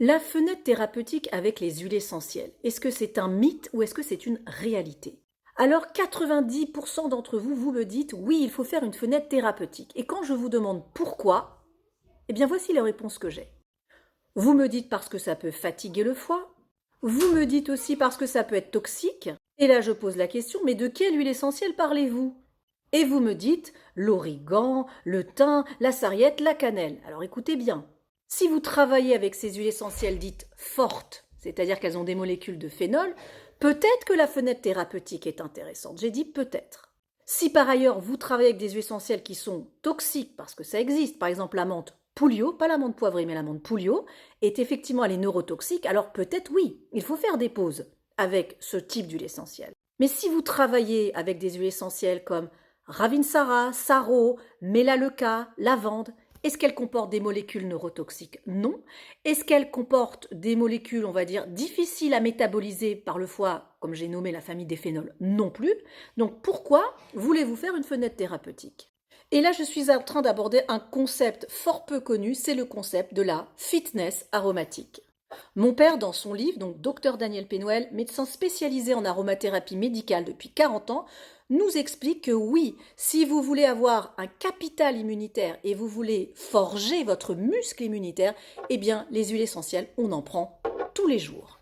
La fenêtre thérapeutique avec les huiles essentielles, est-ce que c'est un mythe ou est-ce que c'est une réalité? Alors 90% d'entre vous, vous me dites oui, il faut faire une fenêtre thérapeutique. Et quand je vous demande pourquoi, eh bien voici les réponses que j'ai. Vous me dites parce que ça peut fatiguer le foie. Vous me dites aussi parce que ça peut être toxique. Et là je pose la question, mais de quelle huile essentielle parlez-vous? Et vous me dites l'origan, le thym, la sarriette, la cannelle. Alors écoutez bien, si vous travaillez avec ces huiles essentielles dites fortes, c'est-à-dire qu'elles ont des molécules de phénol, peut-être que la fenêtre thérapeutique est intéressante. J'ai dit peut-être. Si par ailleurs vous travaillez avec des huiles essentielles qui sont toxiques, parce que ça existe, par exemple la menthe Pouliot, pas la menthe poivrée mais la menthe Pouliot, est effectivement elle est neurotoxique, alors peut-être oui, il faut faire des pauses avec ce type d'huile essentielle. Mais si vous travaillez avec des huiles essentielles comme Ravinsara, Saro, Melaleuca, lavande, est-ce qu'elles comportent des molécules neurotoxiques? Non. Est-ce qu'elles comportent des molécules, on va dire, difficiles à métaboliser par le foie, comme j'ai nommé la famille des phénols? Non plus. Donc pourquoi voulez-vous faire une fenêtre thérapeutique? Et là, je suis en train d'aborder un concept fort peu connu, c'est le concept de la fitness aromatique. Mon père, dans son livre, donc Dr Daniel Pénoël, médecin spécialisé en aromathérapie médicale depuis 40 ans, nous explique que oui, si vous voulez avoir un capital immunitaire et vous voulez forger votre muscle immunitaire, eh bien les huiles essentielles, on en prend tous les jours.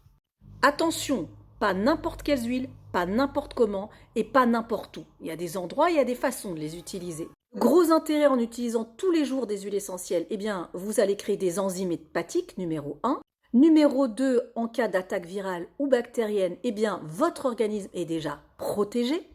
Attention, pas n'importe quelles huiles, pas n'importe comment et pas n'importe où. Il y a des endroits, il y a des façons de les utiliser. Gros intérêt en utilisant tous les jours des huiles essentielles, eh bien vous allez créer des enzymes hépatiques, numéro 1. Numéro 2, en cas d'attaque virale ou bactérienne, eh bien, votre organisme est déjà protégé.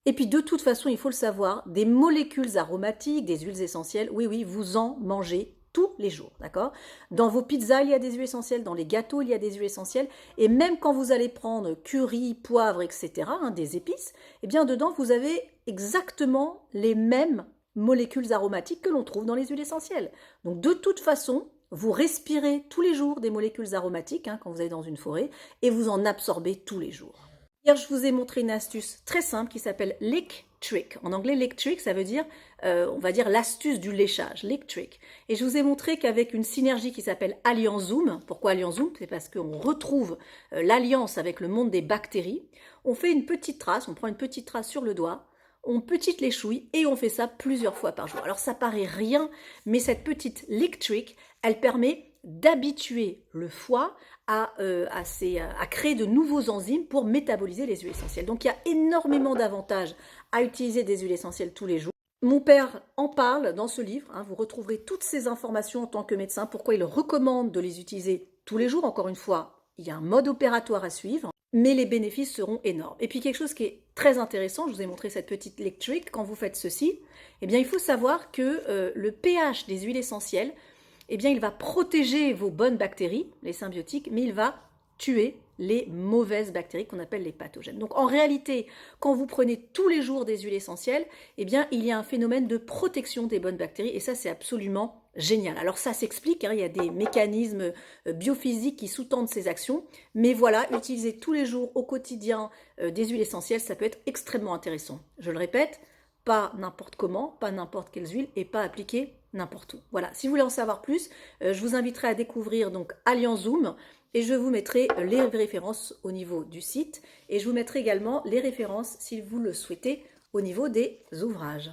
Et puis, de toute façon, il faut le savoir, des molécules aromatiques, des huiles essentielles, oui, oui, vous en mangez tous les jours, d'accord? Dans vos pizzas, il y a des huiles essentielles, dans les gâteaux, il y a des huiles essentielles, et même quand vous allez prendre curry, poivre, etc., des épices, eh bien, dedans, vous avez exactement les mêmes molécules aromatiques que l'on trouve dans les huiles essentielles. Donc, de toute façon, vous respirez tous les jours des molécules aromatiques quand vous allez dans une forêt et vous en absorbez tous les jours. Hier, je vous ai montré une astuce très simple qui s'appelle Lick Trick. En anglais, Lick Trick, ça veut dire, on va dire, l'astuce du léchage, Lick Trick. Et je vous ai montré qu'avec une synergie qui s'appelle Alliance Zoom, pourquoi Alliance Zoom? C'est parce qu'on retrouve l'alliance avec le monde des bactéries. On fait une petite trace, on prend une petite trace sur le doigt, on petite l'échouille et on fait ça plusieurs fois par jour. Alors ça paraît rien, mais cette petite Lick Trick, elle permet d'habituer le foie à créer de nouveaux enzymes pour métaboliser les huiles essentielles. Donc il y a énormément d'avantages à utiliser des huiles essentielles tous les jours. Mon père en parle dans ce livre, vous retrouverez toutes ces informations en tant que médecin, pourquoi il recommande de les utiliser tous les jours. Encore une fois, il y a un mode opératoire à suivre, mais les bénéfices seront énormes. Et puis quelque chose qui est très intéressant, je vous ai montré cette petite lectrique, quand vous faites ceci, eh bien il faut savoir que le pH des huiles essentielles, eh bien il va protéger vos bonnes bactéries, les symbiotiques, mais il va tuer les mauvaises bactéries qu'on appelle les pathogènes. Donc en réalité, quand vous prenez tous les jours des huiles essentielles, eh bien il y a un phénomène de protection des bonnes bactéries et ça c'est absolument génial. Alors ça s'explique, il y a des mécanismes biophysiques qui sous-tendent ces actions, mais voilà, utiliser tous les jours au quotidien des huiles essentielles, ça peut être extrêmement intéressant. Je le répète, pas n'importe comment, pas n'importe quelles huiles et pas appliquées n'importe où. Voilà, si vous voulez en savoir plus, je vous inviterai à découvrir donc Alliance Zoom et je vous mettrai les références au niveau du site et je vous mettrai également les références, si vous le souhaitez, au niveau des ouvrages.